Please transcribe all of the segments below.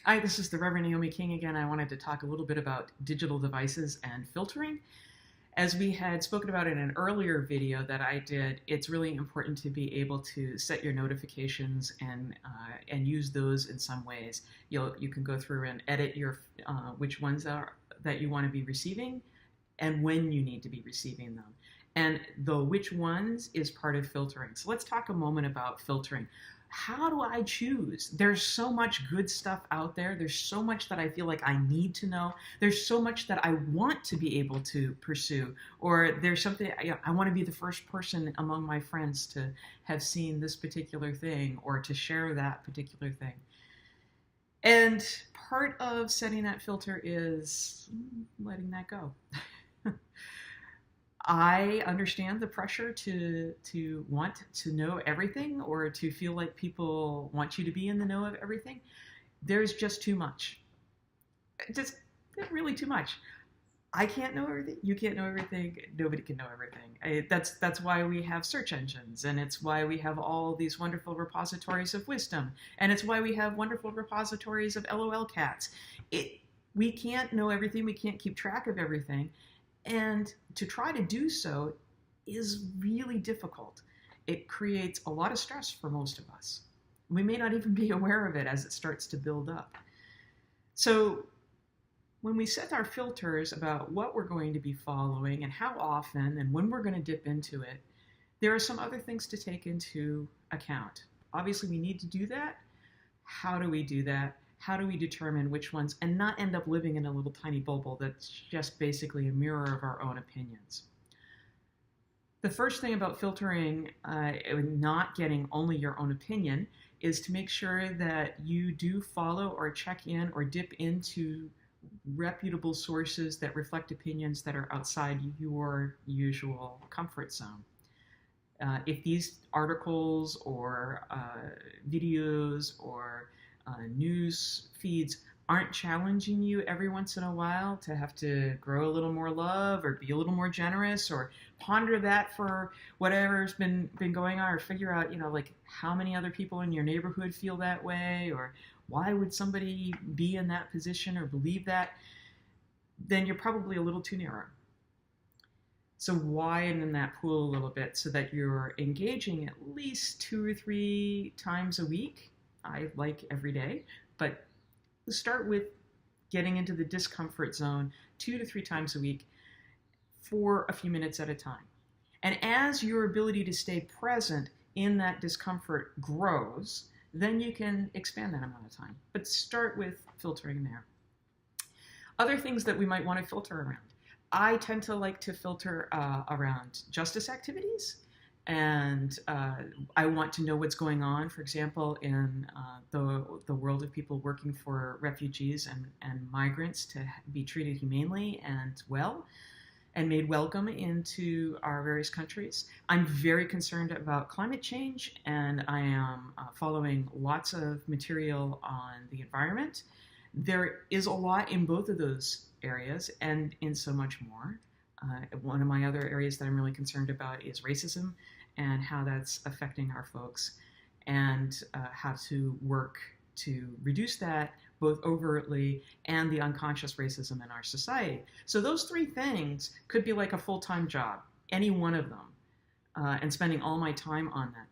Hi, this is the Reverend Naomi King again. I wanted to talk a little bit about digital devices and filtering. As we had spoken about in an earlier video that I did, it's really important to be able to set your notifications and use those in some ways. You can go through and edit your which ones are that you want to be receiving and when you need to be receiving them. And the which ones is part of filtering. So let's talk a moment about filtering. How do I choose? There's so much good stuff out there. There's so much that I feel like I need to know. There's so much that I want to be able to pursue. Or there's something, I want to be the first person among my friends to have seen this particular thing or to share that particular thing. And part of setting that filter is letting that go. I understand the pressure to want to know everything or to feel like people want you to be in the know of everything. There's just too much. Just really too much. I can't know everything. You can't know everything. Nobody can know everything. That's why we have search engines, and it's why we have all these wonderful repositories of wisdom, and it's why we have wonderful repositories of LOL cats. We can't know everything. We can't keep track of everything. And to try to do so is really difficult. It creates a lot of stress for most of us. We may not even be aware of it as it starts to build up. So when we set our filters about what we're going to be following and how often and when we're going to dip into it, there are some other things to take into account. Obviously, we need to do that. How do we do that? How do we determine which ones and not end up living in a little tiny bubble that's just basically a mirror of our own opinions? The first thing about filtering and not getting only your own opinion is to make sure that you do follow or check in or dip into reputable sources that reflect opinions that are outside your usual comfort zone. If these articles or videos or news feeds aren't challenging you every once in a while to have to grow a little more love or be a little more generous or ponder that for whatever's been going on or figure out, like how many other people in your neighborhood feel that way or why would somebody be in that position or believe that, then you're probably a little too narrow. So widen in that pool a little bit so that you're engaging at least 2 or 3 times a week. I like every day, but start with getting into the discomfort zone 2 to 3 times a week for a few minutes at a time. And as your ability to stay present in that discomfort grows, then you can expand that amount of time. But start with filtering there. Other things that we might want to filter around. I tend to like to filter around justice activities. And I want to know what's going on, for example, in the world of people working for refugees and migrants to be treated humanely and well and made welcome into our various countries. I'm very concerned about climate change, and I am following lots of material on the environment. There is a lot in both of those areas and in so much more. One of my other areas that I'm really concerned about is racism and how that's affecting our folks and how to work to reduce that both overtly and the unconscious racism in our society. So those 3 things could be like a full-time job, any one of them, and spending all my time on that.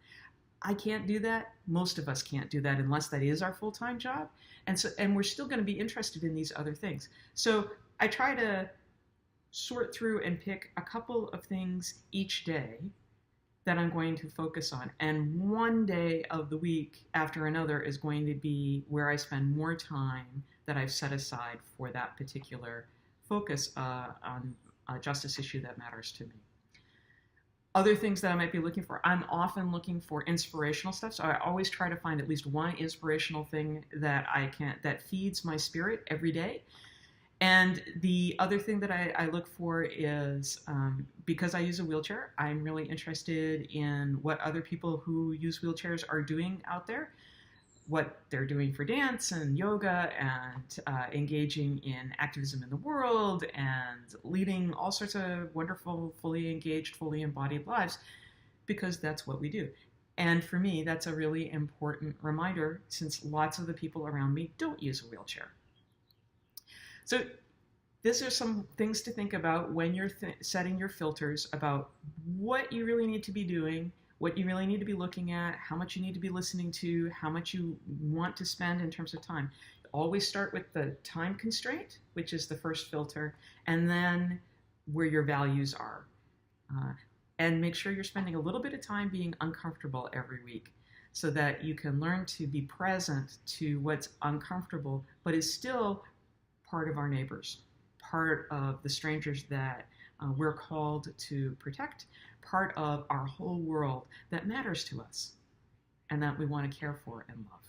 I can't do that. Most of us can't do that unless that is our full-time job. And we're still going to be interested in these other things. So I try to sort through and pick a couple of things each day that I'm going to focus on. And one day of the week after another is going to be where I spend more time that I've set aside for that particular focus on a justice issue that matters to me. Other things that I might be looking for, I'm often looking for inspirational stuff. So I always try to find at least one inspirational thing that feeds my spirit every day. And the other thing that I look for is, because I use a wheelchair, I'm really interested in what other people who use wheelchairs are doing out there, what they're doing for dance and yoga and engaging in activism in the world and leading all sorts of wonderful, fully engaged, fully embodied lives, because that's what we do. And for me, that's a really important reminder since lots of the people around me don't use a wheelchair. So these are some things to think about when you're setting your filters about what you really need to be doing, what you really need to be looking at, how much you need to be listening to, how much you want to spend in terms of time. Always start with the time constraint, which is the first filter, and then where your values are. And make sure you're spending a little bit of time being uncomfortable every week so that you can learn to be present to what's uncomfortable, but is still part of our neighbors, part of the strangers that we're called to protect, part of our whole world that matters to us and that we want to care for and love.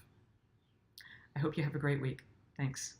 I hope you have a great week. Thanks.